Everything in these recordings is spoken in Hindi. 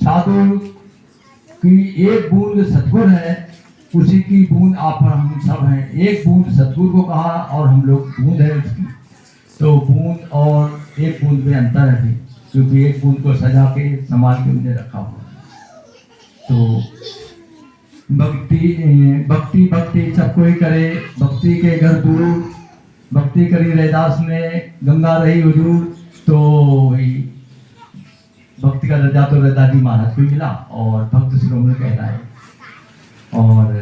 साधु की एक बूंद सतगुर है, उसी की बूंद आप हम सब हैं। एक बूंद सतगुरु को कहा और हम लोग बूंद है उसकी। तो बूंद और एक बूंद में अंतर है, क्योंकि एक बूंद को सजा के संभाल के मुझे रखा हुआ। तो भक्ति भक्ति सब कोई करे, भक्ति के घर दूर, भक्ति करी रैदास ने, गंगा रही हुजूर। तो वही भक्ति का दर्जा तो रैदास जी महाराज को मिला और भक्त शिरोमणि कहता है। और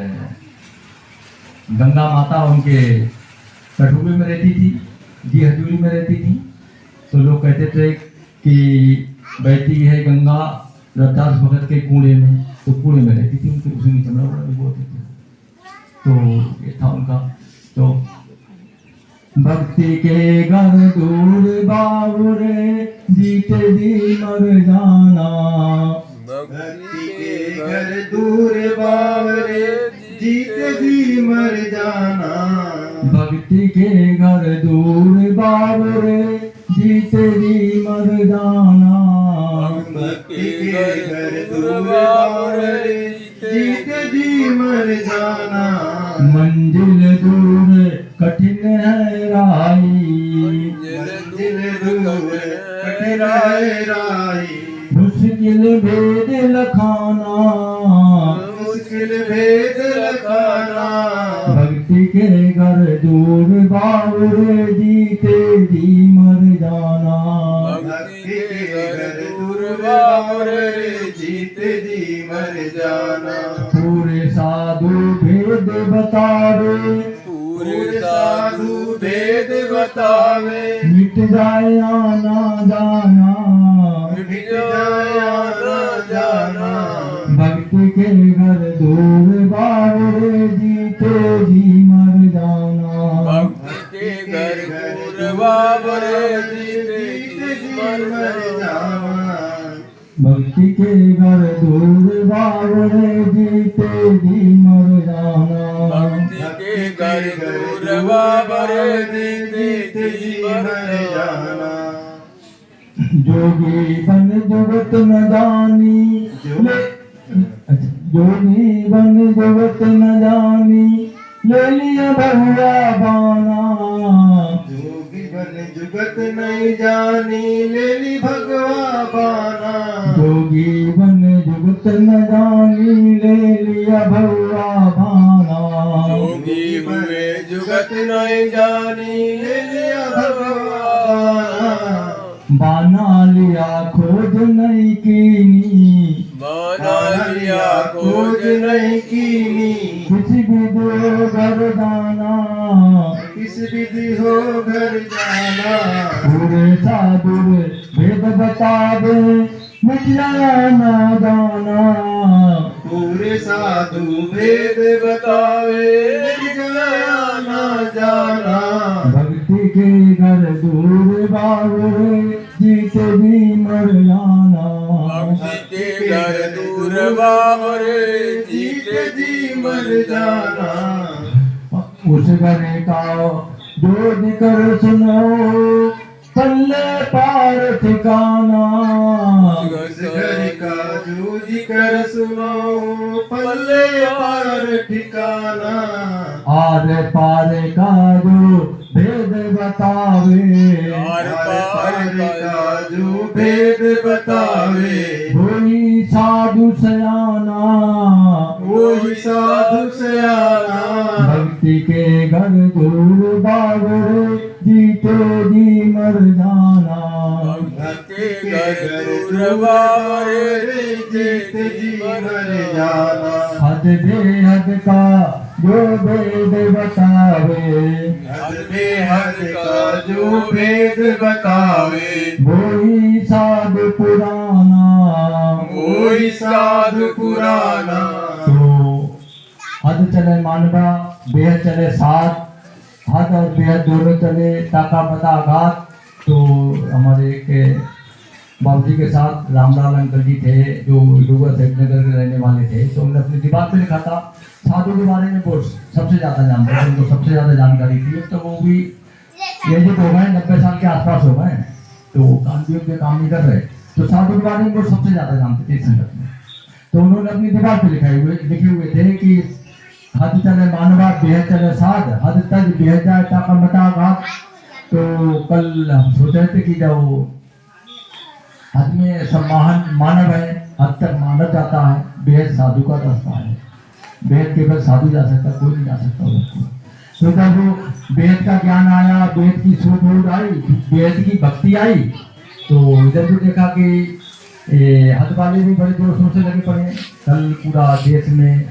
गंगा माता उनके कठुए में रहती थी, जी हजूरी में रहती थी। तो लोग कहते थे कि बहती है गंगा रैदास भगत के कूड़े में, तो कूड़े में रहती थी, उनके उसी में चमड़ा बड़ा भी बोलते थे। तो ये था उनका। तो भक्ति के घर दूर बाबुरे, जीते जी मर जाना। भक्ति के घर दूर बाबरे, जीते जी मर जाना। भक्ति के घर दूर बाबुरे, जीते जी मर जाना। भक्ति के घर दूर बाबरे, जीते जी मर जाना। मंजिल दूर कठिन है राही, मंजिल दूर कठिन है राही। मुश्किल भेद लखाना, मुश्किल भेद लखाना। भक्ति के घर दूर बाबुरे, जीते जी मर जाना। भक्ति के घर दूर बाबरे, जीते जी मर जाना। पूरे साधु भेद बतावे, पूरे साधु भेद बतावे। मिट जाए आना जाना, मिट जाए आना जाना। भक्ति के घर दूर बाबुरे, जीते जी मर जाना। भक्ति के घर दूर बाबरे, जीते जी मर जाना। भक्ति के घर दूर बाबुरे, जीते जी मर जाना। भक्ति के घर दूर बाबरे, जीते जी मर जाना। जोगी बन जुगत न जानी, जोगी बन जुगत न जानी, ले लिया बहुआ बाना। जोगी बन जुगत नहीं जानी, ले ली भगवा बाना। जोगी बन जुगत न जानी, ले लिया बहुआ बाना। जोगी बने जुगत नहीं जानी, ले लिया भगवा बाना। बाना लिया खोज नहीं कीनी, बाना लिया खोज नहीं कीनी। किसी भी दो घरदाना, किस विधि हो घर जाना। पूरे साधु भेद बतावे, मिट जाना जाना। पूरे साधु भेद बतावे, मिट जाना जाना। भक्ति के घर दूर बाबुरे, जीते भी मर जाना। भक्ति के घर दूर बाबरे, जीते जी मर जाना। उस घरे का जो दिकर सुनो, पल्ले पार ठिकाना। उस घर का जो जिक्र सुनो, पल्ले पार ठिकाना। आर पार का जो भेद बतावे, आर पार का जो भेद बतावे। वही साधु सयाना, वही साधु सयाना। भक्ति के घर दूर बाबरे, जीते जी मर जाना। भक्ति के घर दूर बाबरे, जीते जी मर जाना। हद बेहद का जो भेद बतावे, हद बेहद का जो भेद बतावे। वही साधु पुराना, वही साधु पुराना। तो हद चले मानवा, बेहद चले साथ, हद और बेहद दोनों चले ताका बता घात। तो हमारे एक बाबूजी के साथ रामलाल अंकल जी थे, जो डूगर नगर के रहने वाले थे। तो उन्होंने अपनी दीवार पे लिखा था साधु के बारे में वो सबसे ज़्यादा जानते थे, उनको सबसे ज़्यादा जानकारी थी। तो वो भी ये जो हो गए 90 साल के आसपास हो गए, तो काम भी उनके काम नहीं कर रहे। तो साधु के बारे में वो सबसे ज्यादा जानते थे इस संगत में। तो उन्होंने अपनी दीवार पे लिखे हुए थे कि हद चले मानवा बेहद चले साध, हद तक बेहद जाए ताका मता घात। तो कल हम सोच रहे थे कि जब हद में सब मानव है, हद तक मानव जाता है, बेहद साधु का रास्ता है। बेहद केवल साधु जा सकता, कोई नहीं जा सकता उधर। तो जब वो बेहद का ज्ञान आया, बेहद की सूझबूझ आई, बेहद की भक्ति आई, तो इधर भी देखा कि हद वाले भी बड़े जोरों से लगे पड़े। कल पूरा देश में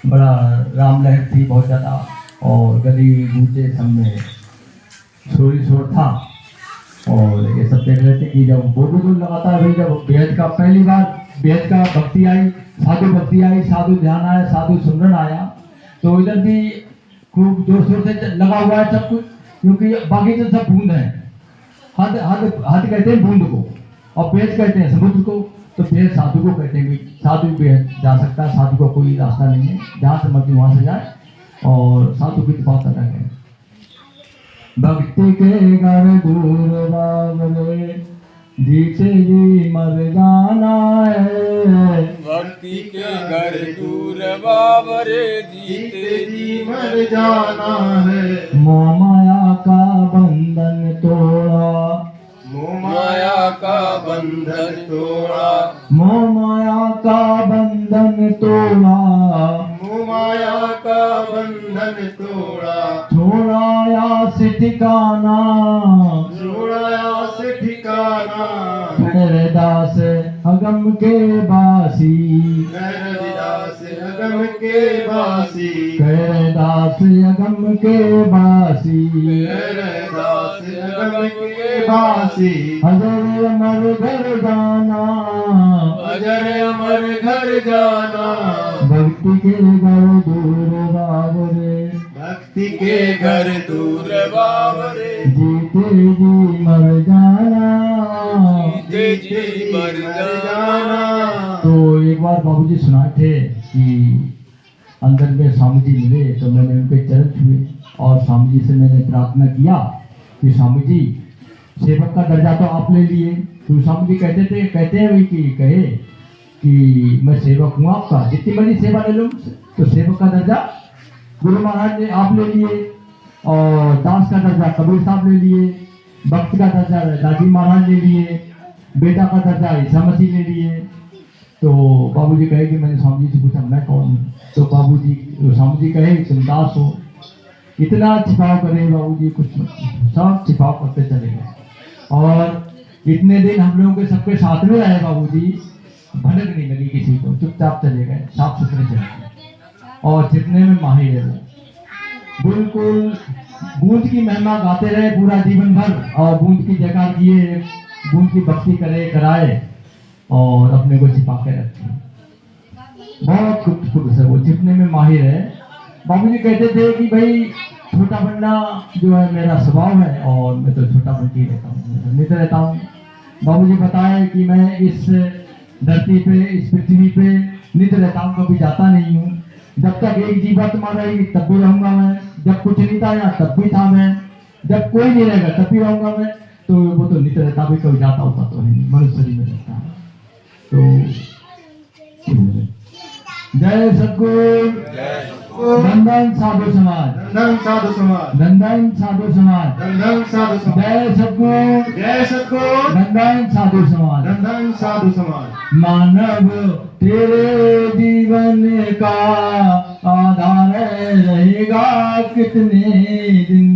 बड़ा राम लहर थी बहुत ज़्यादा, और गली गूंजे सब में शोर था। और ये सब देख रहे थे कि जब बोल लगातार भाई, जब बेहद का पहली बार बेहद का भक्ति आई, साधु भक्ति आई, साधु ध्यान आया, साधु सुमरन आया, तो इधर भी खूब जोर शोर से लगा हुआ है सब कुछ। क्योंकि बाकी तो सब बूंद है, हद हद हद कहते हैं बूंद को, और बेहद कहते हैं समुद्र को। तो बेहद साधु को कहते हैं, साधु बेहद जा सकता है, साधु का कोई रास्ता नहीं है, जहाँ से मर्जी वहाँ से जाए। और साधु की तो बात अलग है। भक्ति के घर दूर बाबरे, जीते जी मर जाना है। भक्ति के घर दूर बाबरे, जीते जी मर जाना है। मोह माया का बंधन तोड़ा, मोह माया का बंधन तोड़ा, मोह माया का बंधन तोड़ा, मोह माया का बंधन तोड़ा। छोड़ाया से ठिकाना, छोड़ाया से ठिकाना। मेरे दास अगम के बासी, मेरे दास अगम के बासी, मेरे दास अगम के बासी, मेरे दास अगम के बासी। हजर अमर घर जाना, अजर अमर घर जाना। भक्ति के घर दूर बाबरे, भक्ति के घर दूर बाबरे, जीते जी मर जाना, जीते जी मर जाना। तो एक बार बाबूजी सुनाए थे कि अंदर में स्वामी जी मिले, तो मैंने उनके चरण छुए और स्वामी जी से मैंने प्रार्थना किया कि स्वामी जी सेवक का दर्जा तो आप ले लिए। तो स्वामी जी कहते हैं वही कि कहे कि मैं सेवक हूँ आपका, जितनी मर्जी सेवा ले लो। तो सेवक का दर्जा गुरु महाराज ने आप ले लिए, और दास का दर्जा कबीर साहब ले लिए, भक्त का दर्जा दादी महाराज ले लिए, बेटा का दर्जा ईसा मसीह ले लिए। तो बाबूजी कहे कि मैंने स्वामी जी से पूछा मैं कौन हूँ। तो स्वामी जी कहे तुम दास हो। इतना छिपाव करे बाबूजी, कुछ सब छिपाव करते चले गए। और इतने दिन हम लोगों के सबके साथ में रहे बाबूजी, भनक नहीं लगी किसी को, चुपचाप चले गए, साफ सुथरे चले गए, और जितने में माहिर है वो बिल्कुल बूंद की महिमा गाते रहे पूरा जीवन भर, और बूंद की जगह किए, बूंद की भक्ति कराए, और अपने को छिपा के रखे। बहुत खुद से वो छिपने में माहिर है। बाबूजी कहते थे कि भाई छोटा बनना जो है मेरा स्वभाव है, और मैं तो छोटा बन के रहता हूँ, नित रहता हूँ। बाबूजी बताए कि मैं इस धरती पे, इस पृथ्वी पे नित रहता हूँ, कभी जाता नहीं हूँ। जब तक एक जीवात्मा रहेगी तब भी रहूंगा मैं, जब कुछ नहीं था यहाँ तब भी था मैं, जब कोई नहीं रहेगा तब भी रहूंगा मैं। तो वो तो नित रहता भी, कभी जाता होता तो नहीं, मनुष्य शरीर में रहता है। तो जय सद्गुरु, नंदन साधु समाज, नंदन साधु समाज, नंदन साधु समाज, नंदन साधु समाज। जय सद्गुरु, जय सद्गुरु, नंदन साधु समाज। नंदन साधु समाज। मानव तेरे जीवन का आधार रहेगा कितने दिन